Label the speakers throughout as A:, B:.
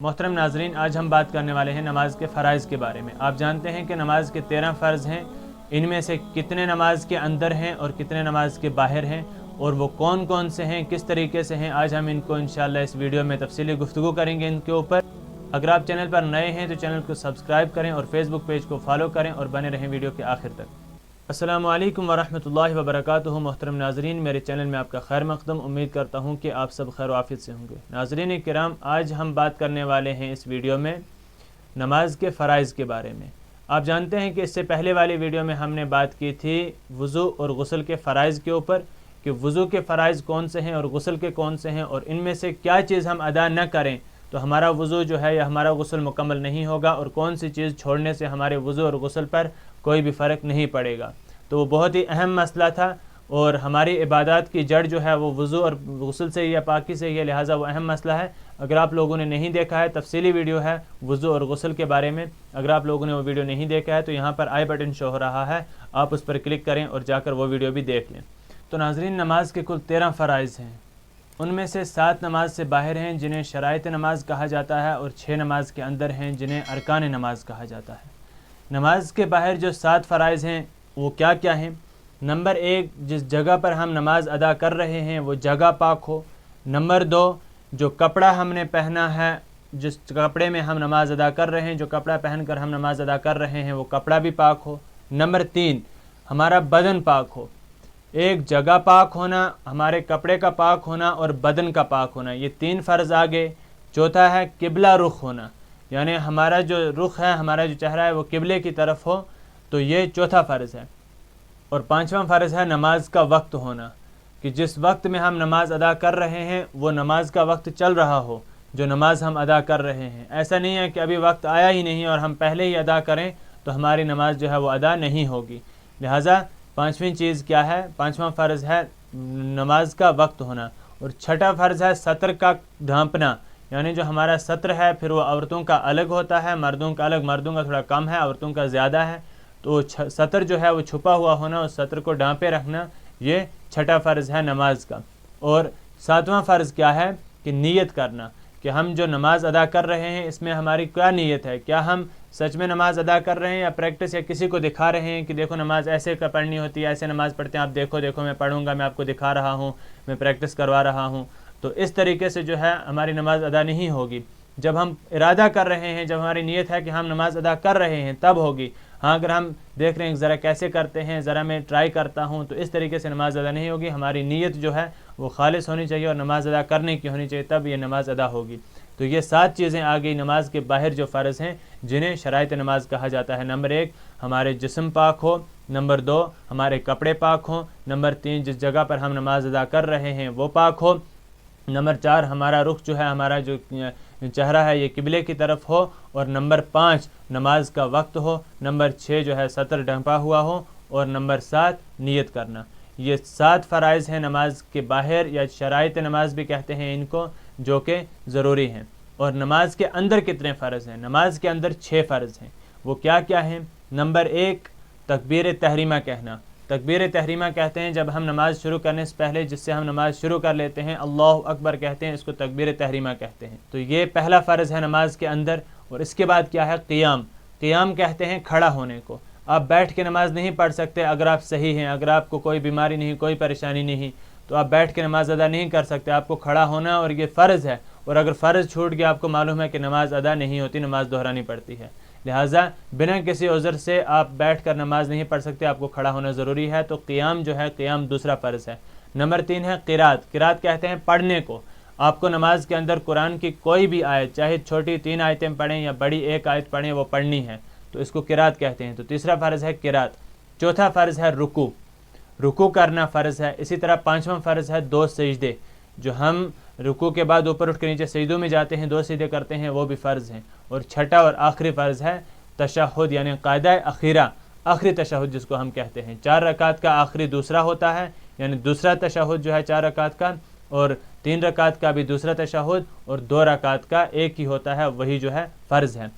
A: मोहतरम नाजरीन, आज हम बात करने वाले हैं नमाज के फ़राइज़ के बारे में। आप जानते हैं कि नमाज के 13 फ़र्ज़ हैं। इनमें से कितने नमाज के अंदर हैं और कितने नमाज के बाहर हैं, और वो कौन कौन से हैं, किस तरीके से हैं, आज हम इनको इंशाअल्लाह इस वीडियो में तफसीली गुफ्तगू करेंगे इनके ऊपर। अगर आप चैनल पर नए हैं तो चैनल को सब्सक्राइब करें और फेसबुक पेज को फॉलो करें और बने रहें वीडियो के आखिर तक। अस्सलामु अलैकुम वरहमतुल्लाहि वबरकातुहू। मोहतरम नाजरीन, मेरे चैनल में आपका खैर मक़दम। उम्मीद करता हूँ कि आप सब खैर आफियत से होंगे। नाजरीन किराम, आज हम बात करने वाले हैं इस वीडियो में नमाज के फ़राइज़ के बारे में। आप जानते हैं कि इससे पहले वाली वीडियो में हमने बात की थी वज़ू और गुस्ल के फ़राइज़ के ऊपर, कि वज़ू के फ़राइज़ कौन से हैं और गुस्ल के कौन से हैं, और इनमें से क्या चीज़ हम अदा न करें तो हमारा वज़ू जो है या हमारा गुस्ल मुकम्मल नहीं होगा, और कौन सी चीज़ छोड़ने से हमारे वज़ू और गुस्ल पर कोई भी फ़र्क नहीं पड़ेगा। तो वो बहुत ही अहम मसला था, और हमारी इबादत की जड़ जो है वो वज़ू और गुस्ल से या पाकी से है, लिहाजा वो अहम मसला है। अगर आप लोगों ने नहीं देखा है, तफसीली वीडियो है वज़ू और गुस्ल के बारे में, अगर आप लोगों ने वो वीडियो नहीं देखा है तो यहाँ पर आई बटन शो हो रहा है, आप उस पर क्लिक करें और जाकर वो वीडियो भी देख लें। तो नाज़रीन, नमाज के कुल 13 फ़राइज़ हैं। उनमें से 7 नमाज से बाहर हैं जिन्हें शराइत नमाज कहा जाता है, और 6 नमाज के अंदर हैं जिन्हें अरकान नमाज कहा जाता है। नमाज के बाहर जो 7 फ़राइज़ हैं वो क्या क्या हैं? नंबर 1, जिस जगह पर हम नमाज अदा कर रहे हैं वो जगह पाक हो। नंबर 2, जो कपड़ा हमने पहना है, जिस कपड़े में हम नमाज अदा कर रहे हैं, जो कपड़ा पहनकर हम नमाज अदा कर रहे हैं वो कपड़ा भी पाक हो। नंबर 3, हमारा बदन पाक हो। एक जगह पाक होना, हमारे कपड़े का पाक होना और बदन का पाक होना, ये 3 फ़र्ज़ आ गए। चौथा है किबला रुख होना, यानी हमारा जो रुख है, हमारा जो चेहरा है वो किबले की तरफ हो, तो ये चौथा फ़र्ज़ है। और 5वां फ़र्ज़ है नमाज का वक्त होना, कि जिस वक्त में हम नमाज अदा कर रहे हैं वो नमाज का वक्त चल रहा हो जो नमाज हम अदा कर रहे हैं। ऐसा नहीं है कि अभी वक्त आया ही नहीं और हम पहले ही अदा करें तो हमारी नमाज जो है वो अदा नहीं होगी। लिहाजा 5वीं चीज़ क्या है? 5वां फ़र्ज़ है नमाज का वक्त होना। और 6ठा फ़र्ज़ है सत्र का ढांपना, यानी जो हमारा सत्र है फिर वो औरतों का अलग होता है, मर्दों का अलग, मर्दों का थोड़ा कम है, औरतों का ज़्यादा है। तो सत्र जो है वो छुपा हुआ होना, उस सत्र को ढांपे रखना, ये 6ठा फ़र्ज़ है नमाज का। और 7वां फ़र्ज़ क्या है? कि नीयत करना, कि हम जो नमाज अदा कर रहे हैं इसमें हमारी क्या नीयत है, क्या हम सच में नमाज अदा कर रहे हैं या प्रैक्टिस या किसी को दिखा रहे हैं कि देखो नमाज ऐसे का पढ़नी होती है, ऐसे नमाज पढ़ते हैं, आप देखो देखो मैं पढ़ूंगा, मैं आपको दिखा रहा हूँ, मैं प्रैक्टिस करवा रहा हूँ। तो इस तरीके से जो है हमारी नमाज अदा नहीं होगी। जब हम इरादा कर रहे हैं, जब हमारी नीयत है कि हम नमाज अदा कर रहे हैं, तब होगी। हाँ, अगर हम देख रहे हैं ज़रा कैसे करते हैं, ज़रा मैं ट्राई करता हूँ, तो इस तरीके से नमाज अदा नहीं होगी। हमारी नीयत जो है वो खालिस होनी चाहिए और नमाज अदा करने की होनी चाहिए, तब ये नमाज अदा होगी। तो ये 7 चीज़ें आ गई नमाज के बाहर जो फ़र्ज़ हैं जिन्हें शराइत नमाज कहा जाता है। नंबर 1, हमारे जिस्म पाक हो। नंबर 2, हमारे कपड़े पाक हो। नंबर 3, जिस जगह पर हम नमाज अदा कर रहे हैं वो पाक हो। नंबर 4, हमारा रुख जो है, हमारा जो चेहरा है ये किबले की तरफ हो। और नंबर 5, नमाज का वक्त हो। नंबर 6 जो है सतर ढंपा हुआ हो। और नंबर 7, नियत करना। ये 7 फ़राइज़ हैं नमाज के बाहर, या शराइत नमाज भी कहते हैं इनको, जो कि ज़रूरी हैं। और नमाज के अंदर कितने फ़र्ज़ हैं? नमाज के अंदर 6 फ़र्ज़ हैं। वो क्या क्या हैं? नंबर 1, तकबीर तहरीमा कहना। तकबीर तहरीमा कहते हैं जब हम नमाज शुरू करने से पहले जिससे हम नमाज शुरू कर लेते हैं, अल्लाहु अकबर कहते हैं, इसको तकबीर तहरीमा कहते हैं। तो ये पहला फ़र्ज़ है नमाज के अंदर। और इसके बाद क्या है? क़ियाम। क़ियाम कहते हैं खड़ा होने को। आप बैठ के नमाज नहीं पढ़ सकते अगर आप सही हैं, अगर आपको कोई बीमारी नहीं, कोई परेशानी नहीं, तो आप बैठ के नमाज अदा नहीं कर सकते, आपको खड़ा होना, और ये फ़र्ज़ है। और अगर फ़र्ज़ छूट गया, आपको मालूम है कि नमाज अदा नहीं होती, नमाज दोहरानी पड़ती है। लिहाजा बिना किसी उज़र से आप बैठ कर नमाज नहीं पढ़ सकते, आपको खड़ा होना ज़रूरी है। तो क़ियाम जो है, क़ियाम दूसरा फ़र्ज़ है। नंबर 3 है क़िरात। क़िरात कहते हैं पढ़ने को। आपको नमाज के अंदर कुरान की कोई भी आयत, चाहे छोटी 3 आयतें पढ़ें या बड़ी 1 आयत पढ़ें, वो पढ़नी है, तो इसको क़िरात कहते हैं। तो तीसरा फ़र्ज़ है क़िरात। चौथा फ़र्ज़ है रुकू। रुकू करना फ़र्ज़ है। इसी तरह 5वां फ़र्ज़ है 2 सजदे, जो हम रुकू के बाद ऊपर उठ के नीचे सजदों में जाते हैं, 2 सजदे करते हैं, वो भी फ़र्ज़ हैं। और छठा और आखिरी फ़र्ज़ है तशहुद, यानी क़ायदा अखीरा, आखिरी तशहुद जिसको हम कहते हैं। 4 रकात का आखिरी दूसरा होता है, यानी दूसरा तशहुद जो है 4 रकात का, और 3 रकात का भी दूसरा तशहुद, और 2 रकात का एक ही होता है, वही जो है फ़र्ज़ है।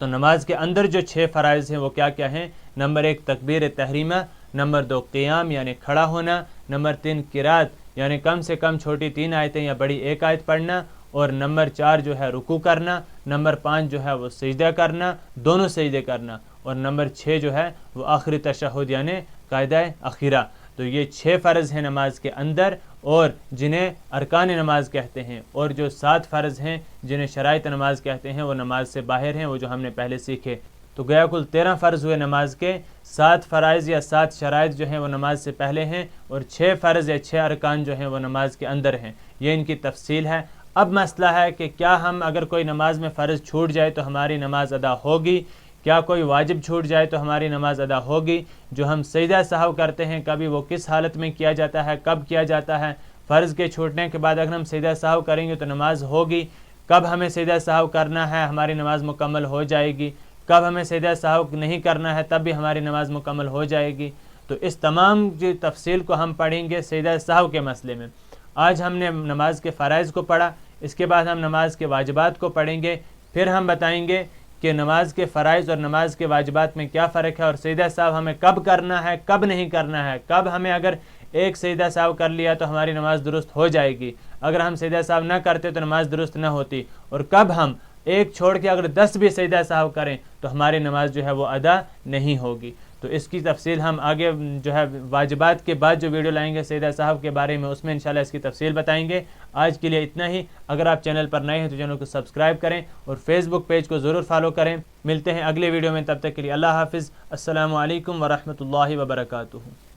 A: तो नमाज के अंदर जो 6 फ़राइज़ हैं वो क्या क्या हैं? नंबर 1, तकबीर तहरीमा। नंबर 2, क़ियाम यानी खड़ा होना। नंबर 3, क़िरात यानी कम से कम छोटी 3 आयतें या बड़ी 1 आयत पढ़ना। اور نمبر 4 جو ہے رکوع کرنا، نمبر 5 جو ہے وہ سجدہ کرنا، دونوں سجدے کرنا، اور نمبر 6 جو ہے وہ آخری تشہد یعنی قاعدہ اخیرہ۔ تو یہ 6 فرض ہیں نماز کے اندر، اور جنہیں ارکان نماز کہتے ہیں، اور جو 7 فرض ہیں جنہیں شرائط نماز کہتے ہیں وہ نماز سے باہر ہیں، وہ جو ہم نے پہلے سیکھے۔ تو گویا کل 13 فرض ہوئے نماز کے، 7 فرائض یا 7 شرائط جو ہیں وہ نماز سے پہلے ہیں، اور 6 فرض یا 6 ارکان جو ہیں وہ نماز کے اندر ہیں۔ یہ ان کی تفصیل ہے۔ اب مسئلہ ہے کہ کیا ہم اگر کوئی نماز میں فرض چھوٹ جائے تو ہماری نماز ادا ہوگی؟ کیا کوئی واجب چھوٹ جائے تو ہماری نماز ادا ہوگی؟ جو ہم سجدہ سہو کرتے ہیں کبھی وہ کس حالت میں کیا جاتا ہے، کب کیا جاتا ہے؟ فرض کے چھوٹنے کے بعد اگر ہم سجدہ سہو کریں گے تو نماز ہوگی؟ کب ہمیں سجدہ سہو کرنا ہے ہماری نماز مکمل ہو جائے گی؟ کب ہمیں سجدہ سہو نہیں کرنا ہے تب بھی ہماری نماز مکمل ہو جائے گی؟ تو اس تمام جو تفصیل کو ہم پڑھیں گے سجدہ سہو کے مسئلے میں۔ آج ہم نے نماز کے فرائض کو پڑھا، اس کے بعد ہم نماز کے واجبات کو پڑھیں گے، پھر ہم بتائیں گے کہ نماز کے فرائض اور نماز کے واجبات میں کیا فرق ہے، اور سجدہ سہو ہمیں کب کرنا ہے، کب نہیں کرنا ہے، کب ہمیں اگر ایک سجدہ سہو کر لیا تو ہماری نماز درست ہو جائے گی، اگر ہم سجدہ سہو نہ کرتے تو نماز درست نہ ہوتی، اور کب ہم ایک چھوڑ کے اگر 10 بھی سجدہ سہو کریں تو ہماری نماز جو ہے وہ ادا نہیں ہوگی۔ تو اس کی تفصیل ہم آگے جو ہے واجبات کے بعد جو ویڈیو لائیں گے سجدہ سہو کے بارے میں، اس میں انشاءاللہ اس کی تفصیل بتائیں گے۔ آج کے لیے اتنا ہی۔ اگر آپ چینل پر نئے ہیں تو چینل کو سبسکرائب کریں اور فیس بک پیج کو ضرور فالو کریں۔ ملتے ہیں اگلے ویڈیو میں، تب تک کے لیے اللہ حافظ۔ السلام علیکم ورحمۃ اللہ وبرکاتہ۔